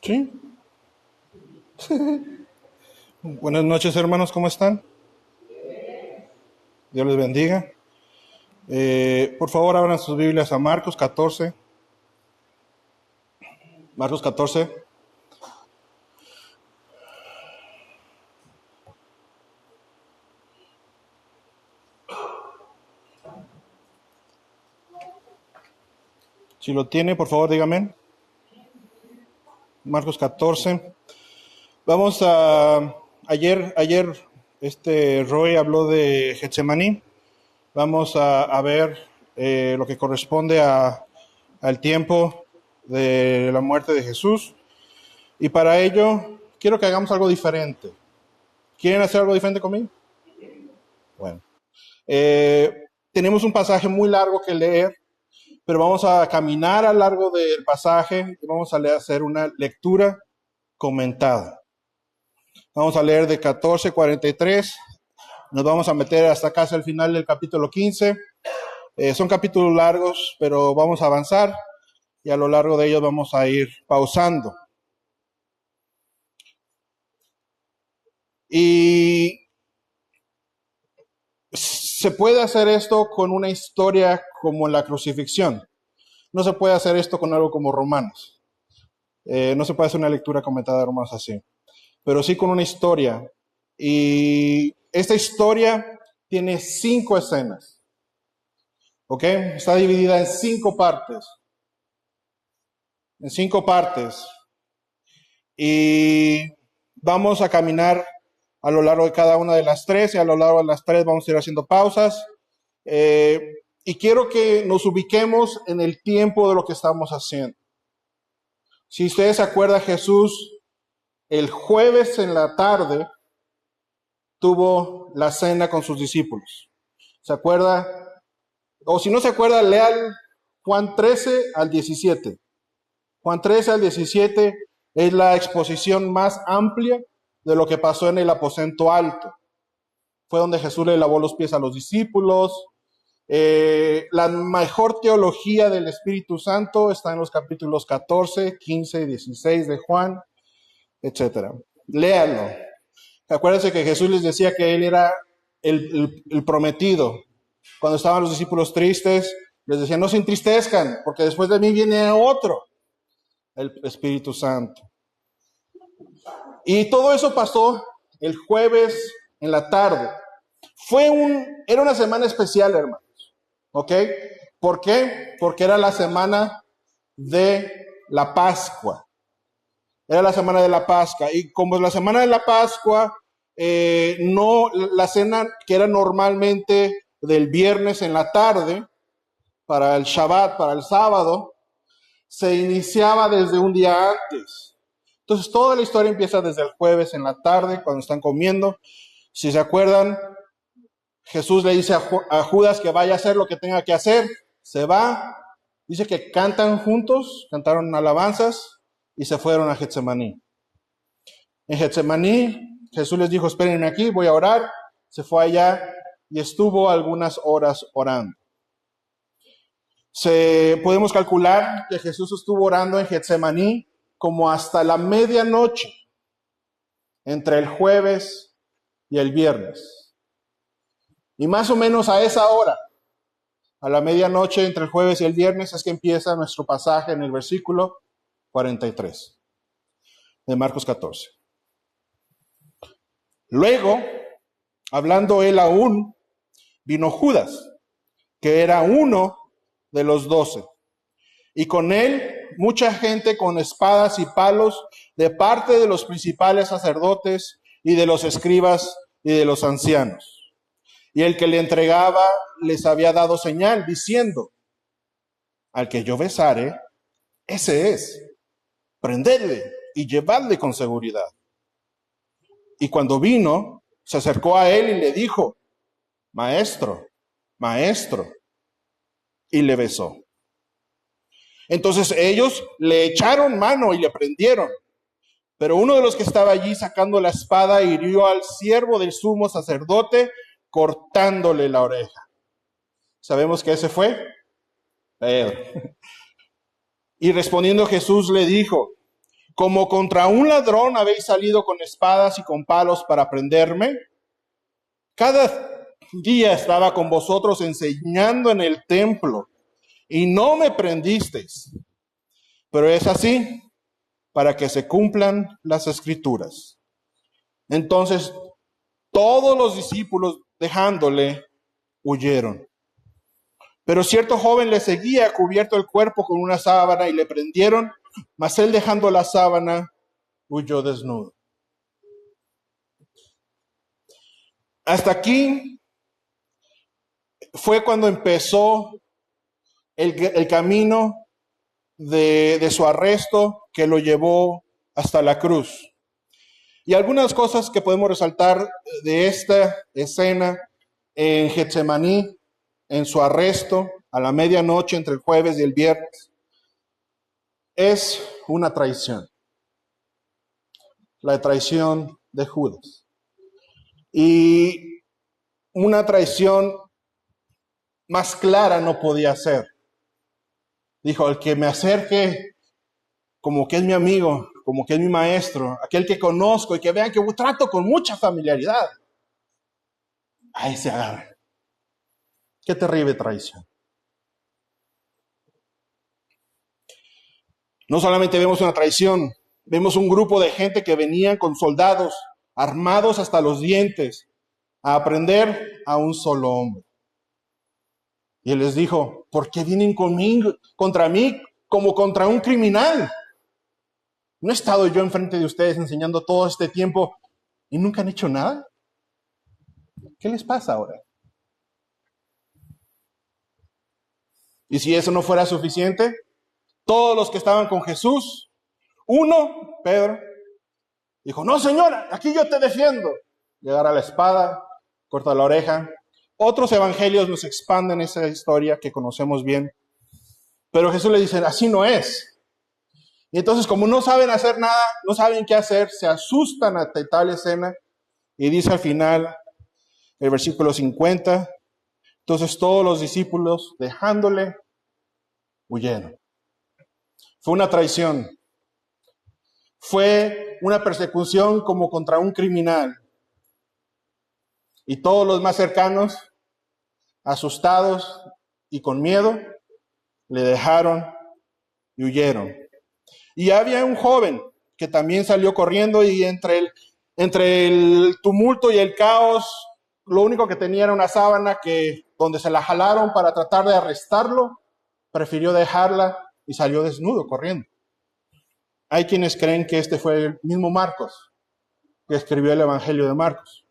Sí. Buenas noches, hermanos, ¿cómo están? Dios les bendiga. Por favor, abran sus Biblias a Marcos 14. Marcos 14. Si lo tiene, por favor, dígame. Marcos 14. Vamos a... Ayer Roy habló de Getsemaní. Vamos a ver lo que corresponde al tiempo de la muerte de Jesús. Y para ello, quiero que hagamos algo diferente. ¿Quieren hacer algo diferente conmigo? Bueno. Tenemos un pasaje muy largo que leer, pero vamos a caminar a lo largo del pasaje y vamos a hacer una lectura comentada. Vamos a leer de 14:43, nos vamos a meter hasta casi el final del capítulo 15. Son capítulos largos, pero vamos a avanzar y a lo largo de ellos vamos a ir pausando. Y se puede hacer esto con una historia como la crucifixión. No se puede hacer esto con algo como Romanos. No se puede hacer una lectura comentada de Romanos así. Pero sí con una historia. Y esta historia tiene 5 escenas. ¿Ok? Está dividida en 5 partes. En 5 partes. Y vamos a caminar a lo largo de cada una de las 3. Y a lo largo de las 3 vamos a ir haciendo pausas. Y quiero que nos ubiquemos en el tiempo de lo que estamos haciendo. Si ustedes se acuerdan, Jesús el jueves en la tarde tuvo la cena con sus discípulos. ¿Se acuerda? O si no se acuerda, lean Juan 13 al 17. Juan 13 al 17 es la exposición más amplia de lo que pasó en el aposento alto. Fue donde Jesús le lavó los pies a los discípulos. La mejor teología del Espíritu Santo está en los capítulos 14, 15 y 16 de Juan, etc. Léanlo. Acuérdense que Jesús les decía que Él era el prometido. Cuando estaban los discípulos tristes, les decía, no se entristezcan, porque después de mí viene otro, el Espíritu Santo. Y todo eso pasó el jueves en la tarde. Era una semana especial, hermanos. ¿Ok? ¿Por qué? Porque era la semana de la Pascua. Era la semana de la Pascua. Y como es la semana de la Pascua, no la cena que era normalmente del viernes en la tarde, para el Shabbat, para el sábado, se iniciaba desde un día antes. Entonces toda la historia empieza desde el jueves en la tarde, cuando están comiendo. Si se acuerdan, Jesús le dice a Judas que vaya a hacer lo que tenga que hacer. Se va, dice que cantan juntos, cantaron alabanzas y se fueron a Getsemaní. En Getsemaní, Jesús les dijo, espérenme aquí, voy a orar. Se fue allá y estuvo algunas horas orando. Podemos calcular que Jesús estuvo orando en Getsemaní como hasta la medianoche, entre el jueves y el viernes. Y más o menos a esa hora, a la medianoche entre el jueves y el viernes, es que empieza nuestro pasaje en el versículo 43 de Marcos 14. Luego, hablando él aún, vino Judas, que era uno de los 12. Y con él mucha gente con espadas y palos de parte de los principales sacerdotes y de los escribas y de los ancianos. Y el que le entregaba les había dado señal, diciendo, al que yo besare, ese es, prendedle y llevadle con seguridad. Y cuando vino, se acercó a él y le dijo, maestro, maestro, y le besó. Entonces ellos le echaron mano y le prendieron. Pero uno de los que estaba allí sacando la espada hirió al siervo del sumo sacerdote, cortándole la oreja. ¿Sabemos que ese fue? Pedro. Y respondiendo Jesús le dijo, como contra un ladrón habéis salido con espadas y con palos para prenderme. Cada día estaba con vosotros enseñando en el templo y no me prendisteis. Pero es así para que se cumplan las escrituras. Entonces, todos los discípulos, dejándole, huyeron. Pero cierto joven le seguía, cubierto el cuerpo con una sábana, y le prendieron, mas él, dejando la sábana, huyó desnudo. Hasta aquí fue cuando empezó el camino de su arresto, que lo llevó hasta la cruz. Y algunas cosas que podemos resaltar de esta escena en Getsemaní, en su arresto a la medianoche entre el jueves y el viernes, es una traición. La traición de Judas. Y una traición más clara no podía ser. Dijo, el que me acerque como que es mi amigo, como que es mi maestro, aquel que conozco y que vean que trato con mucha familiaridad, ahí se agarra. Qué terrible traición. No solamente vemos una traición, vemos un grupo de gente que venían con soldados armados hasta los dientes a prender a un solo hombre. Y él les dijo, ¿por qué vienen conmigo, contra mí como contra un criminal? ¿No he estado yo enfrente de ustedes enseñando todo este tiempo y nunca han hecho nada? ¿Qué les pasa ahora? Y si eso no fuera suficiente, todos los que estaban con Jesús, uno, Pedro, dijo, no, señora, aquí yo te defiendo. Le agarra la espada, corta la oreja. Otros evangelios nos expanden esa historia que conocemos bien. Pero Jesús le dice, así no es. Y entonces, como no saben hacer nada, no saben qué hacer, se asustan ante tal escena. Y dice al final, el versículo 50, entonces todos los discípulos, dejándole, huyeron. Fue una traición. Fue una persecución como contra un criminal. Y todos los más cercanos, asustados y con miedo, le dejaron y huyeron. Y había un joven que también salió corriendo, y entre el tumulto y el caos, lo único que tenía era una sábana donde se la jalaron para tratar de arrestarlo. Prefirió dejarla y salió desnudo corriendo. Hay quienes creen que este fue el mismo Marcos que escribió el Evangelio de Marcos,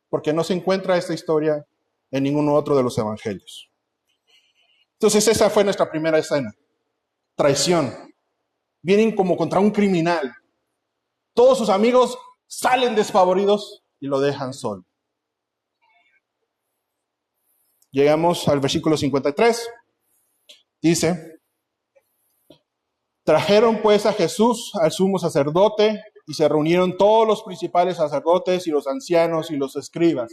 porque no se encuentra esta historia en ninguno otro de los evangelios. Entonces esa fue nuestra primera escena. Traición. Vienen como contra un criminal. Todos sus amigos salen despavoridos y lo dejan solo. Llegamos al versículo 53. Dice, trajeron pues a Jesús al sumo sacerdote, y se reunieron todos los principales sacerdotes y los ancianos y los escribas.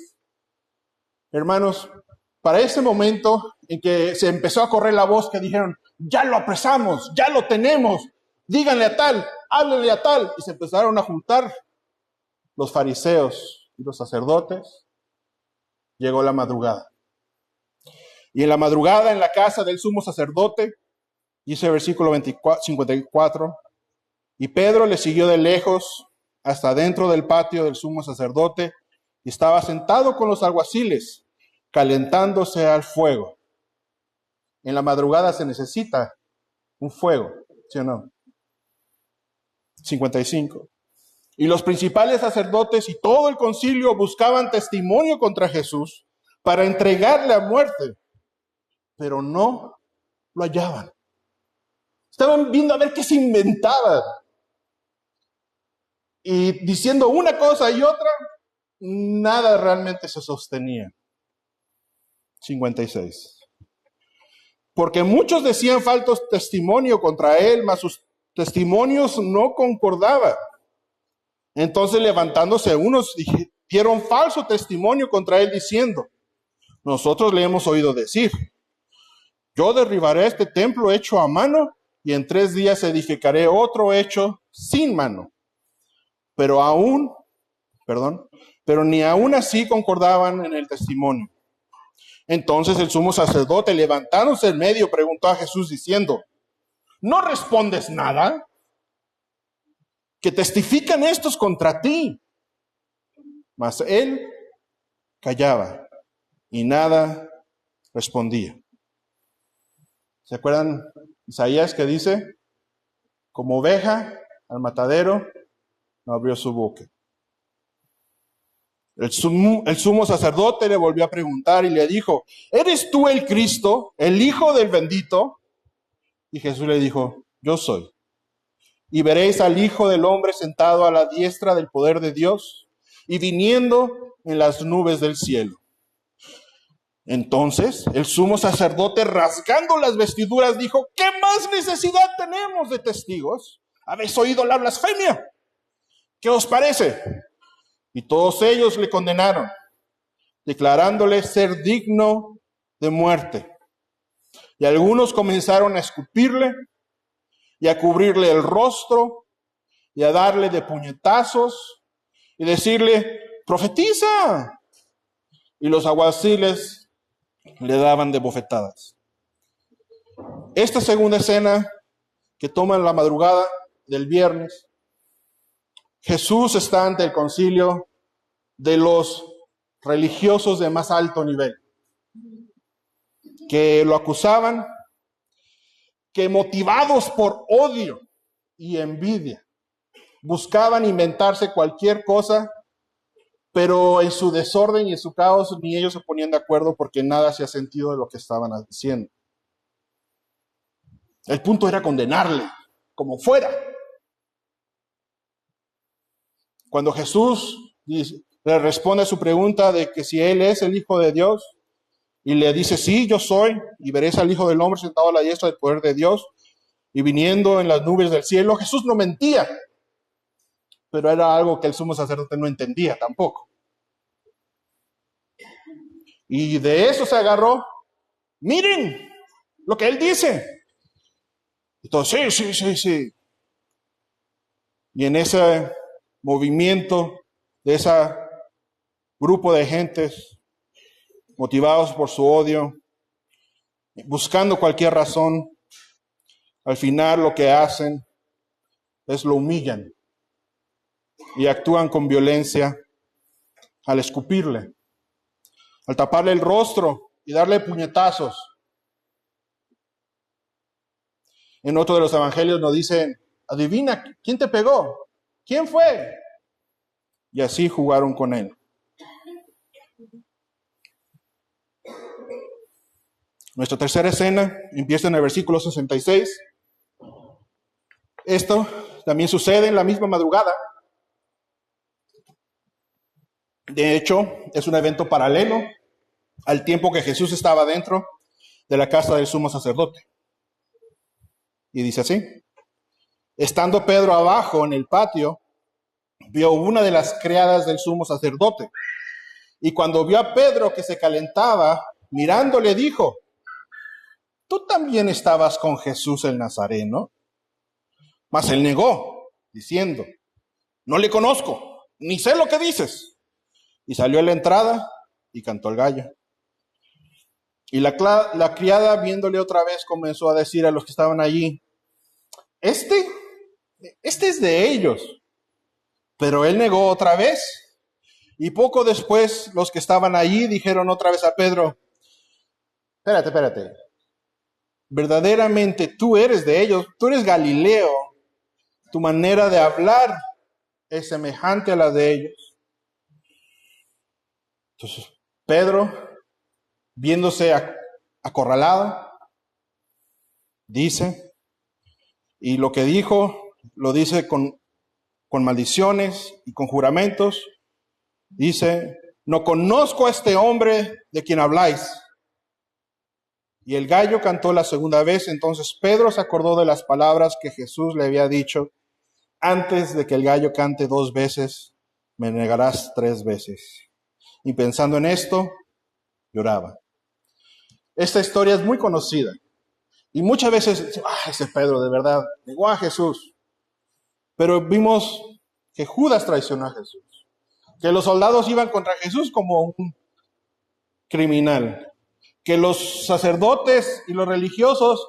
Hermanos, para ese momento en que se empezó a correr la voz, que dijeron, ya lo apresamos, ya lo tenemos, díganle a tal, háblenle a tal, y se empezaron a juntar los fariseos y los sacerdotes. Llegó la madrugada. Y en la madrugada, en la casa del sumo sacerdote, dice el versículo 54, y Pedro le siguió de lejos hasta dentro del patio del sumo sacerdote, y estaba sentado con los alguaciles, calentándose al fuego. En la madrugada se necesita un fuego, ¿sí o no? 55. Y los principales sacerdotes y todo el concilio buscaban testimonio contra Jesús para entregarle a muerte, pero no lo hallaban. Estaban viendo a ver qué se inventaba. Y diciendo una cosa y otra, nada realmente se sostenía. 56. Porque muchos decían falso testimonio contra él, mas sus testimonios no concordaban. Entonces, levantándose unos, dieron falso testimonio contra él, diciendo, nosotros le hemos oído decir, yo derribaré este templo hecho a mano y en 3 días edificaré otro hecho sin mano. Pero ni aún así concordaban en el testimonio. Entonces el sumo sacerdote, levantándose en medio, preguntó a Jesús diciendo: ¿no respondes nada? ¿Que testifican estos contra ti? Mas él callaba y nada respondía. ¿Se acuerdan Isaías que dice: como oveja al matadero no abrió su boca? El sumo sacerdote le volvió a preguntar y le dijo: ¿eres tú el Cristo, el Hijo del bendito? Y Jesús le dijo: yo soy. Y veréis al Hijo del Hombre sentado a la diestra del poder de Dios y viniendo en las nubes del cielo. Entonces el sumo sacerdote, rasgando las vestiduras, dijo: ¿qué más necesidad tenemos de testigos? ¿Habéis oído la blasfemia? ¿Qué os parece? Y todos ellos le condenaron, declarándole ser digno de muerte. Y algunos comenzaron a escupirle y a cubrirle el rostro y a darle de puñetazos y decirle: profetiza. Y los alguaciles le daban de bofetadas. Esta segunda escena que toma en la madrugada del viernes, Jesús está ante el concilio de los religiosos de más alto nivel, que lo acusaban, que motivados por odio y envidia, buscaban inventarse cualquier cosa, pero en su desorden y en su caos ni ellos se ponían de acuerdo porque nada hacía sentido de lo que estaban diciendo. El punto era condenarle, como fuera. Cuando Jesús le responde a su pregunta de que si Él es el Hijo de Dios, y le dice: sí, yo soy, y veréis al Hijo del Hombre sentado a la diestra del poder de Dios, y viniendo en las nubes del cielo, Jesús no mentía, pero era algo que el sumo sacerdote no entendía tampoco. Y de eso se agarró: miren lo que Él dice. Entonces, sí. Y en ese movimiento de ese grupo de gentes motivados por su odio, buscando cualquier razón, al final lo que hacen es lo humillan y actúan con violencia al escupirle, al taparle el rostro y darle puñetazos. En otro de los evangelios nos dicen: adivina, ¿quién te pegó? ¿Quién fue? Y así jugaron con él. Nuestra tercera escena empieza en el versículo 66. Esto también sucede en la misma madrugada. De hecho, es un evento paralelo al tiempo que Jesús estaba dentro de la casa del sumo sacerdote. Y dice así: estando Pedro abajo en el patio, vio una de las criadas del sumo sacerdote. Y cuando vio a Pedro que se calentaba, mirándole dijo: ¿tú también estabas con Jesús el Nazareno? Mas él negó, diciendo: no le conozco, ni sé lo que dices. Y salió a la entrada y cantó el gallo. Y la criada, viéndole otra vez, comenzó a decir a los que estaban allí: Este es de ellos. Pero él negó otra vez. Y poco después, los que estaban allí dijeron otra vez a Pedro: espérate. Verdaderamente tú eres de ellos, tú eres Galileo. Tu manera de hablar es semejante a la de ellos. Entonces, Pedro, viéndose acorralado, dice, y lo que dijo, lo dice con maldiciones y con juramentos. Dice: no conozco a este hombre de quien habláis. Y el gallo cantó la segunda vez. Entonces Pedro se acordó de las palabras que Jesús le había dicho: antes de que el gallo cante 2 veces, me negarás 3 veces. Y pensando en esto, lloraba. Esta historia es muy conocida Y muchas veces decimos, ese Pedro de verdad negó a Jesús. Pero vimos que Judas traicionó a Jesús. Que los soldados iban contra Jesús como un criminal. Que los sacerdotes y los religiosos,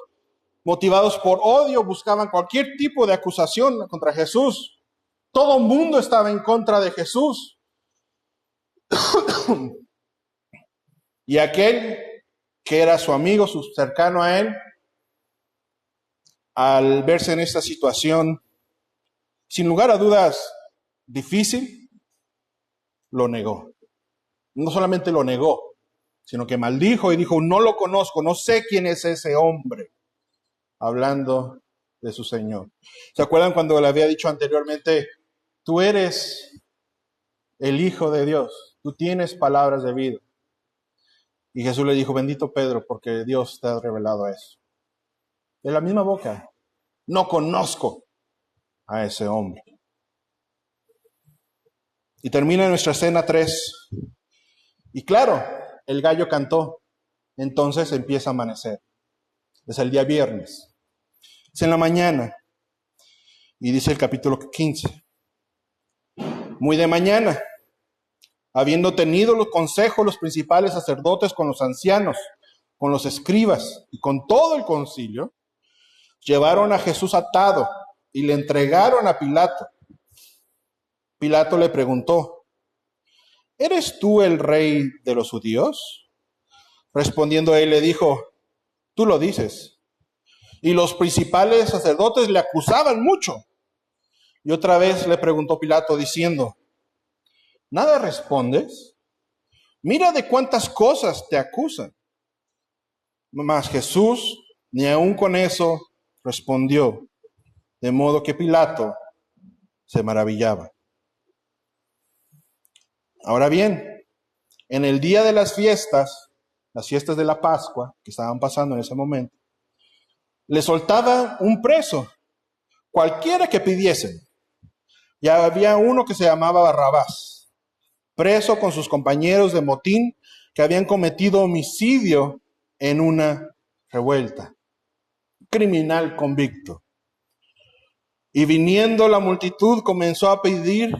motivados por odio, buscaban cualquier tipo de acusación contra Jesús. Todo el mundo estaba en contra de Jesús. Y aquel que era su amigo, su cercano a él, al verse en esta situación, sin lugar a dudas, difícil, lo negó. No solamente lo negó, sino que maldijo y dijo, no lo conozco, no sé quién es ese hombre, hablando de su Señor. ¿Se acuerdan cuando le había dicho anteriormente, tú eres el Hijo de Dios, tú tienes palabras de vida? Y Jesús le dijo, bendito Pedro, porque Dios te ha revelado eso. De la misma boca, no conozco a ese hombre. Y termina nuestra escena 3. Y claro, el gallo cantó. Entonces empieza a amanecer. Es el día viernes. Es en la mañana. Y dice el capítulo 15. Muy de mañana, habiendo tenido los consejos los principales sacerdotes con los ancianos, con los escribas y con todo el concilio, llevaron a Jesús atado y le entregaron a Pilato. Pilato le preguntó, ¿eres tú el rey de los judíos? Respondiendo él le dijo, tú lo dices. Y los principales sacerdotes le acusaban mucho. Y otra vez le preguntó Pilato diciendo, ¿nada respondes? Mira de cuántas cosas te acusan. Mas Jesús ni aun con eso respondió, de modo que Pilato se maravillaba. Ahora bien, en el día de las fiestas de la Pascua, que estaban pasando en ese momento, le soltaba un preso, cualquiera que pidiesen. Ya había uno que se llamaba Barrabás, preso con sus compañeros de motín que habían cometido homicidio en una revuelta. Criminal convicto. Y viniendo la multitud comenzó a pedir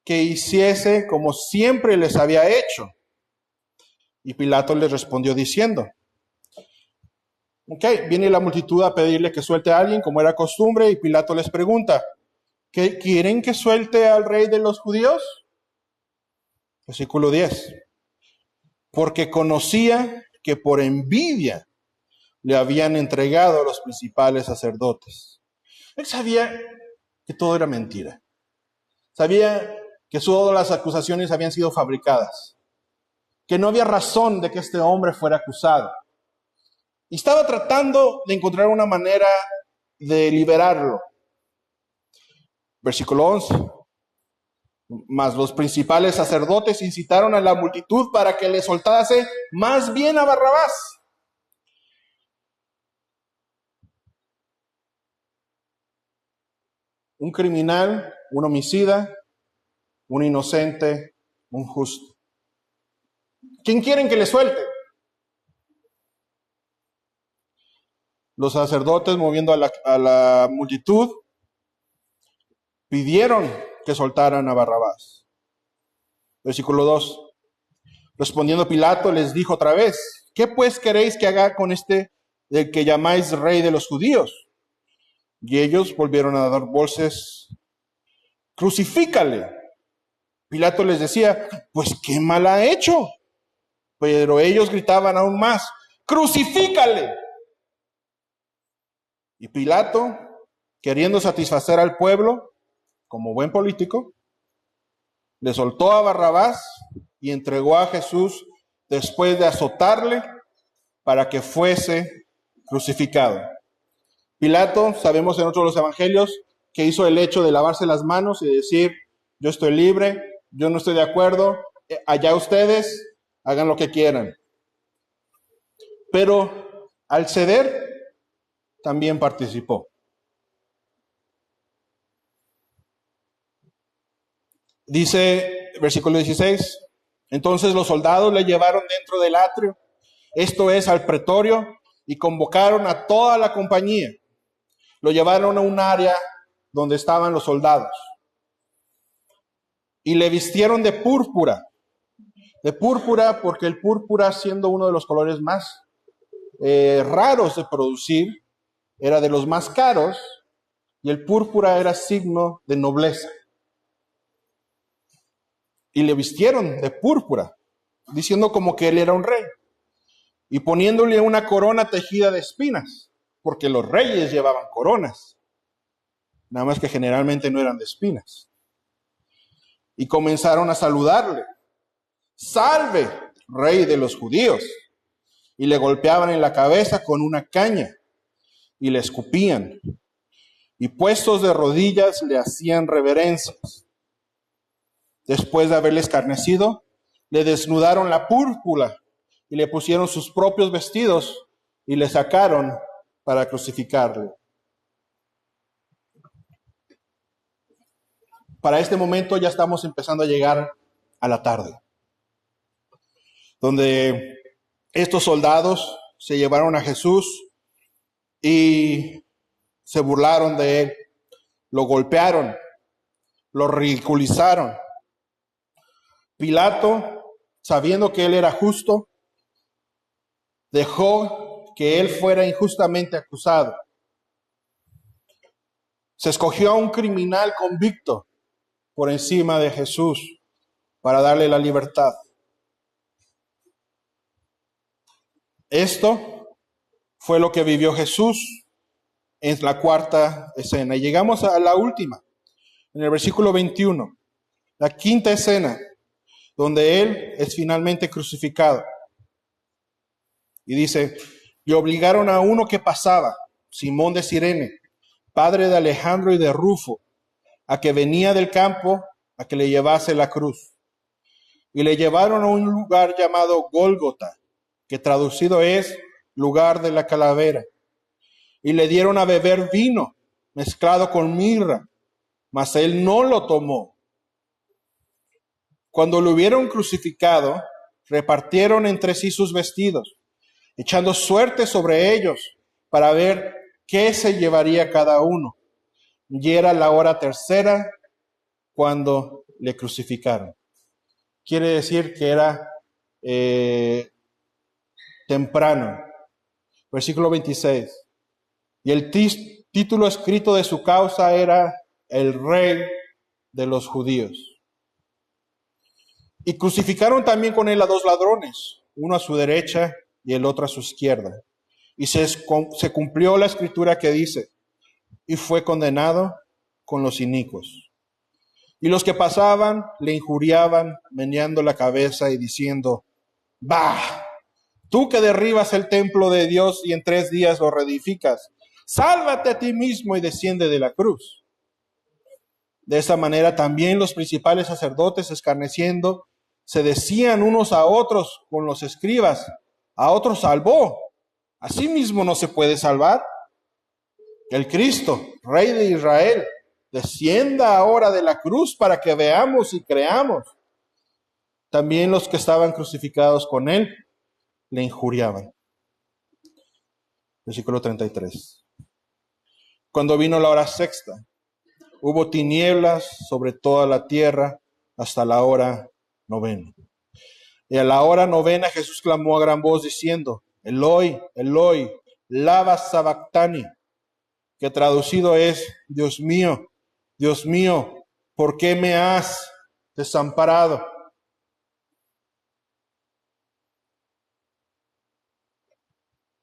que hiciese como siempre les había hecho. Y Pilato les respondió diciendo, viene la multitud a pedirle que suelte a alguien como era costumbre y Pilato les pregunta, ¿qué quieren que suelte al rey de los judíos? Versículo 10. Porque conocía que por envidia le habían entregado a los principales sacerdotes. Él sabía que todo era mentira. Sabía que todas las acusaciones habían sido fabricadas. Que no había razón de que este hombre fuera acusado. Y estaba tratando de encontrar una manera de liberarlo. Versículo 11. Mas los principales sacerdotes incitaron a la multitud para que le soltase más bien a Barrabás. Un criminal, un homicida, un inocente, un justo. ¿Quién quieren que le suelte? Los sacerdotes, moviendo a la multitud, pidieron que soltaran a Barrabás. Versículo 2. Respondiendo Pilato, les dijo otra vez, ¿qué pues queréis que haga con este del que llamáis rey de los judíos? Y ellos volvieron a dar voces, crucifícale. Pilato les decía, pues qué mal ha hecho. Pero ellos gritaban aún más, crucifícale. Y Pilato, queriendo satisfacer al pueblo, como buen político, le soltó a Barrabás y entregó a Jesús después de azotarle para que fuese crucificado. Pilato, sabemos en otros de los evangelios, que hizo el hecho de lavarse las manos y decir, yo estoy libre, yo no estoy de acuerdo, allá ustedes, hagan lo que quieran. Pero al ceder, también participó. Dice, versículo 16, entonces los soldados le llevaron dentro del atrio, esto es al pretorio, y convocaron a toda la compañía. Lo llevaron a un área donde estaban los soldados y le vistieron de púrpura. De púrpura porque el púrpura, siendo uno de los colores más raros de producir, era de los más caros, y el púrpura era signo de nobleza. Y le vistieron de púrpura, diciendo como que él era un rey, y poniéndole una corona tejida de espinas, porque los reyes llevaban coronas, nada más que generalmente no eran de espinas. Y comenzaron a saludarle: ¡Salve, rey de los judíos! Y le golpeaban en la cabeza con una caña y le escupían, y puestos de rodillas le hacían reverencias. Después de haberle escarnecido, le desnudaron la púrpura y le pusieron sus propios vestidos y le sacaron para crucificarle. Para este momento ya estamos empezando a llegar a la tarde, donde estos soldados se llevaron a Jesús y se burlaron de él, lo golpearon, lo ridiculizaron. Pilato, sabiendo que él era justo, dejó que él fuera injustamente acusado. Se escogió a un criminal convicto por encima de Jesús para darle la libertad. Esto fue lo que vivió Jesús en la cuarta escena. Y llegamos a la última, en el versículo 21, la quinta escena, donde él es finalmente crucificado. Y dice: y obligaron a uno que pasaba, Simón de Cirene, padre de Alejandro y de Rufo, a que venía del campo, a que le llevase la cruz. Y le llevaron a un lugar llamado Gólgota, que traducido es lugar de la calavera. Y le dieron a beber vino mezclado con mirra, mas él no lo tomó. Cuando lo hubieron crucificado, repartieron entre sí sus vestidos, echando suerte sobre ellos para ver qué se llevaría cada uno. Y era la hora tercera cuando le crucificaron. Quiere decir que era temprano. Versículo 26. Y el título escrito de su causa era el Rey de los Judíos. Y crucificaron también con él a dos ladrones, uno a su derecha y el otro a su izquierda. Y se cumplió la escritura que dice: y fue condenado con los inicuos. Y los que pasaban le injuriaban, meneando la cabeza y diciendo: ¡bah! Tú que derribas el templo de Dios y en 3 días lo reedificas, sálvate a ti mismo y desciende de la cruz. De esta manera también los principales sacerdotes, escarneciendo, se decían unos a otros con los escribas: a otros salvó, a sí mismo no se puede salvar. El Cristo, Rey de Israel, descienda ahora de la cruz para que veamos y creamos. También los que estaban crucificados con él le injuriaban. Versículo 33. Cuando vino la hora sexta, hubo tinieblas sobre toda la tierra hasta la hora novena. Y a la hora novena Jesús clamó a gran voz diciendo: Eloi, Eloi, lama sabactani, que traducido es: Dios mío, ¿por qué me has desamparado?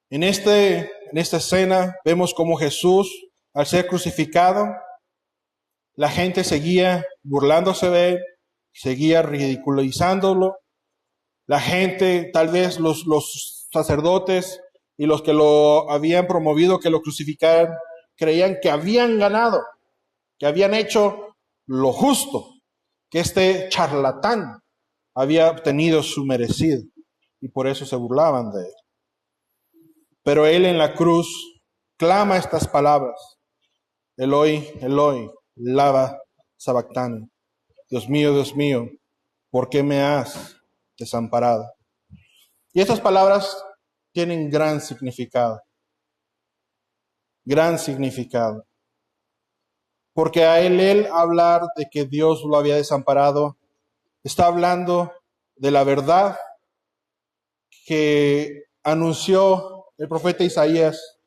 En esta escena vemos cómo Jesús, al ser crucificado, la gente seguía burlándose de él, seguía ridiculizándolo. La gente, tal vez los sacerdotes y los que lo habían promovido que lo crucificaran, creían que habían ganado, que habían hecho lo justo, que este charlatán había obtenido su merecido, y por eso se burlaban de él. Pero él en la cruz clama estas palabras: Eloi, Eloi, lama sabactani. Dios mío, ¿por qué me has desamparado? Y estas palabras tienen gran significado. Gran significado. Porque a él hablar de que Dios lo había desamparado, está hablando de la verdad que anunció el profeta Isaías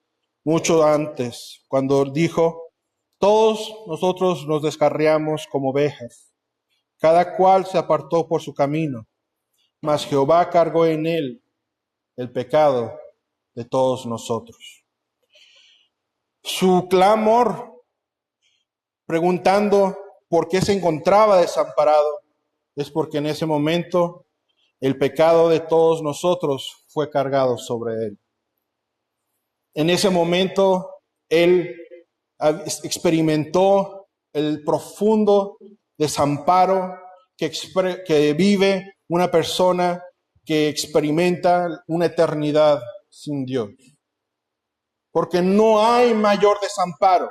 mucho antes, cuando dijo: todos nosotros nos descarriamos como ovejas, cada cual se apartó por su camino, mas Jehová cargó en él el pecado de todos nosotros. Su clamor, preguntando por qué se encontraba desamparado, es porque en ese momento el pecado de todos nosotros fue cargado sobre él. En ese momento él experimentó el profundo desamparo que vive una persona que experimenta una eternidad sin Dios. Porque no hay mayor desamparo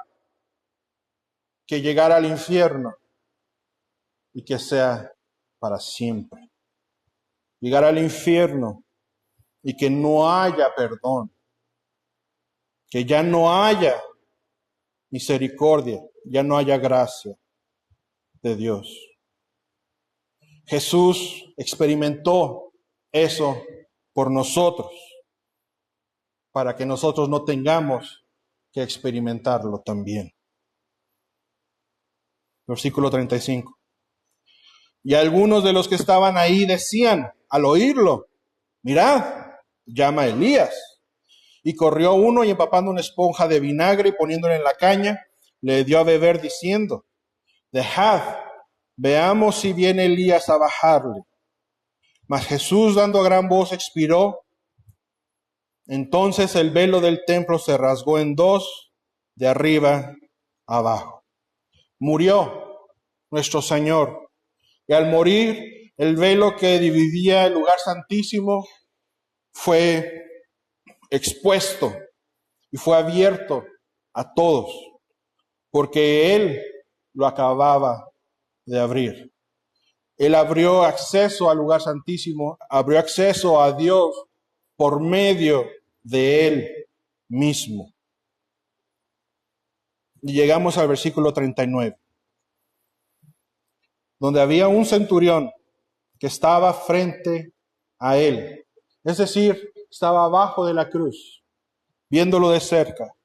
que llegar al infierno y que sea para siempre. Llegar al infierno y que no haya perdón, que ya no haya misericordia, ya no haya gracia de Dios. Jesús experimentó eso por nosotros, para que nosotros no tengamos que experimentarlo también. Versículo 35. Y algunos de los que estaban ahí decían, al oírlo: mirad, llama a Elías. Y corrió uno y empapando una esponja de vinagre y poniéndola en la caña, le dio a beber diciendo: dejad, veamos si viene Elías a bajarle. Mas Jesús, dando gran voz, expiró. Entonces el velo del templo se rasgó en dos, de arriba a abajo. Murió nuestro Señor. Y al morir, el velo que dividía el lugar santísimo fue expuesto y fue abierto a todos, porque Él lo acababa de abrir. Él abrió acceso al lugar santísimo, abrió acceso a Dios por medio de Él mismo. Y llegamos al versículo 39, donde había un centurión que estaba frente a Él, es decir, estaba abajo de la cruz, viéndolo de cerca,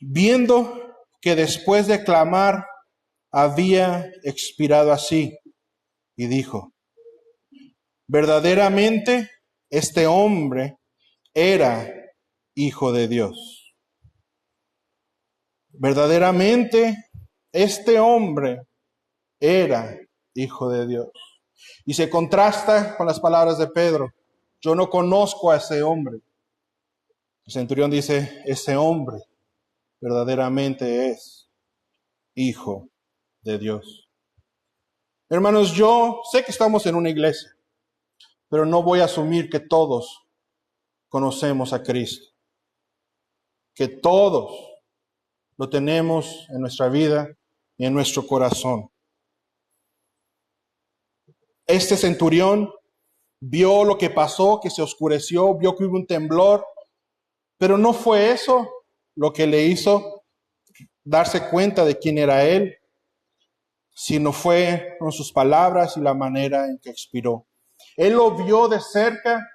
viendo que después de clamar había expirado así, y dijo: verdaderamente este hombre era hijo de Dios. Verdaderamente este hombre era hijo de Dios. Y se contrasta con las palabras de Pedro: yo no conozco a ese hombre. El centurión dice: ese hombre verdaderamente es hijo de Dios. Hermanos, yo sé que estamos en una iglesia, pero no voy a asumir que todos conocemos a Cristo, que todos lo tenemos en nuestra vida y en nuestro corazón. Este centurión vio lo que pasó, que se oscureció, vio que hubo un temblor, pero no fue eso lo que le hizo darse cuenta de quién era él, sino fue con sus palabras y la manera en que expiró. Él lo vio de cerca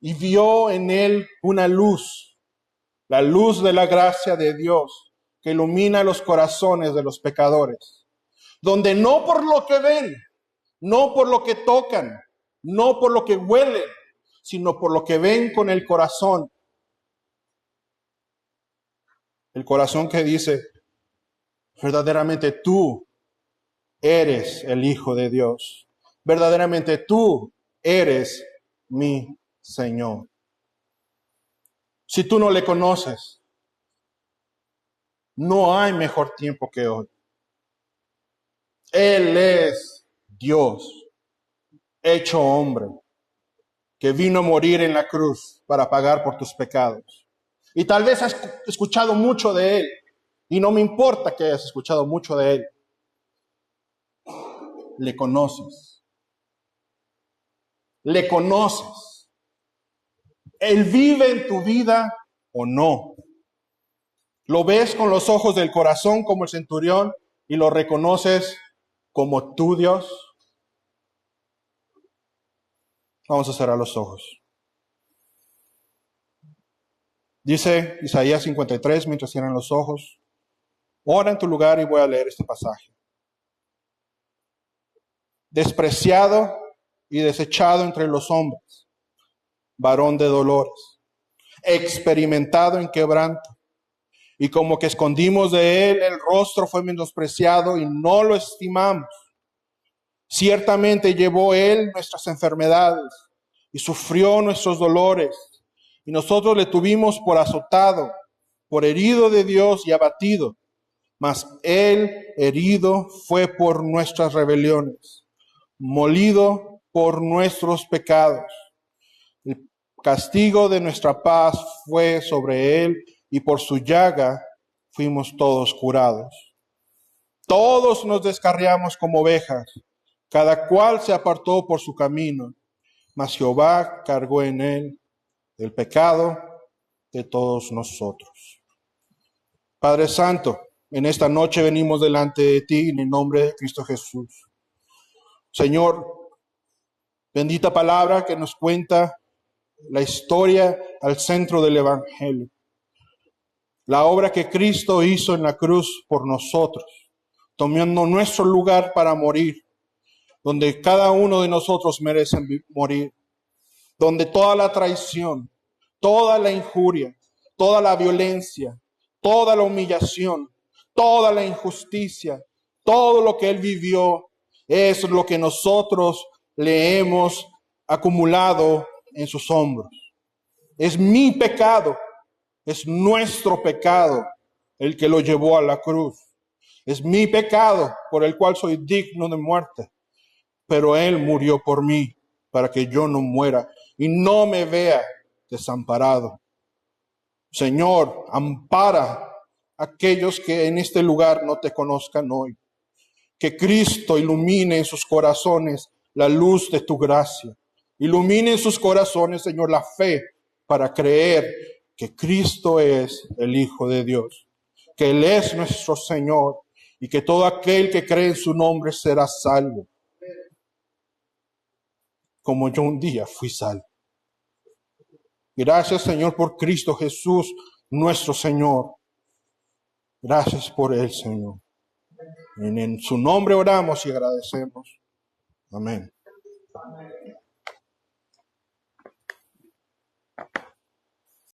y vio en él una luz, la luz de la gracia de Dios que ilumina los corazones de los pecadores, donde no por lo que ven, no por lo que tocan, no por lo que huelen, sino por lo que ven con el corazón. El corazón que dice: verdaderamente tú eres el Hijo de Dios. Verdaderamente tú eres mi Señor. Si tú no le conoces, no hay mejor tiempo que hoy. Él es Dios, hecho hombre, que vino a morir en la cruz para pagar por tus pecados. Y tal vez has escuchado mucho de Él, y no me importa que hayas escuchado mucho de Él. Le conoces. Le conoces. ¿Él vive en tu vida o no? ¿Lo ves con los ojos del corazón como el centurión y lo reconoces como tu Dios? Vamos a cerrar los ojos. Dice Isaías 53, mientras cierran los ojos, ora en tu lugar y voy a leer este pasaje. Despreciado y desechado entre los hombres, varón de dolores, experimentado en quebranto, y como que escondimos de él el rostro, fue menospreciado y no lo estimamos. Ciertamente llevó él nuestras enfermedades y sufrió nuestros dolores, y nosotros le tuvimos por azotado, por herido de Dios y abatido. Mas él herido fue por nuestras rebeliones, molido por nuestros pecados. El castigo de nuestra paz fue sobre él, y por su llaga fuimos todos curados. Todos nos descarriamos como ovejas, cada cual se apartó por su camino, mas Jehová cargó en él el pecado de todos nosotros. Padre Santo, en esta noche venimos delante de ti en el nombre de Cristo Jesús. Señor, bendita palabra que nos cuenta la historia al centro del Evangelio. La obra que Cristo hizo en la cruz por nosotros, tomando nuestro lugar para morir, donde cada uno de nosotros merece morir, donde toda la traición, toda la injuria, toda la violencia, toda la humillación, toda la injusticia, todo lo que Él vivió, es lo que nosotros le hemos acumulado en sus hombros. Es mi pecado, es nuestro pecado el que lo llevó a la cruz. Es mi pecado por el cual soy digno de muerte. Pero Él murió por mí para que yo no muera y no me vea desamparado. Señor, ampara a aquellos que en este lugar no te conozcan hoy. Que Cristo ilumine en sus corazones la luz de tu gracia. Ilumine en sus corazones, Señor, la fe para creer que Cristo es el Hijo de Dios, que Él es nuestro Señor y que todo aquel que cree en su nombre será salvo, como yo un día fui salvo. Gracias, Señor, por Cristo Jesús, nuestro Señor. Gracias por Él, Señor. En su nombre oramos y agradecemos. Amén.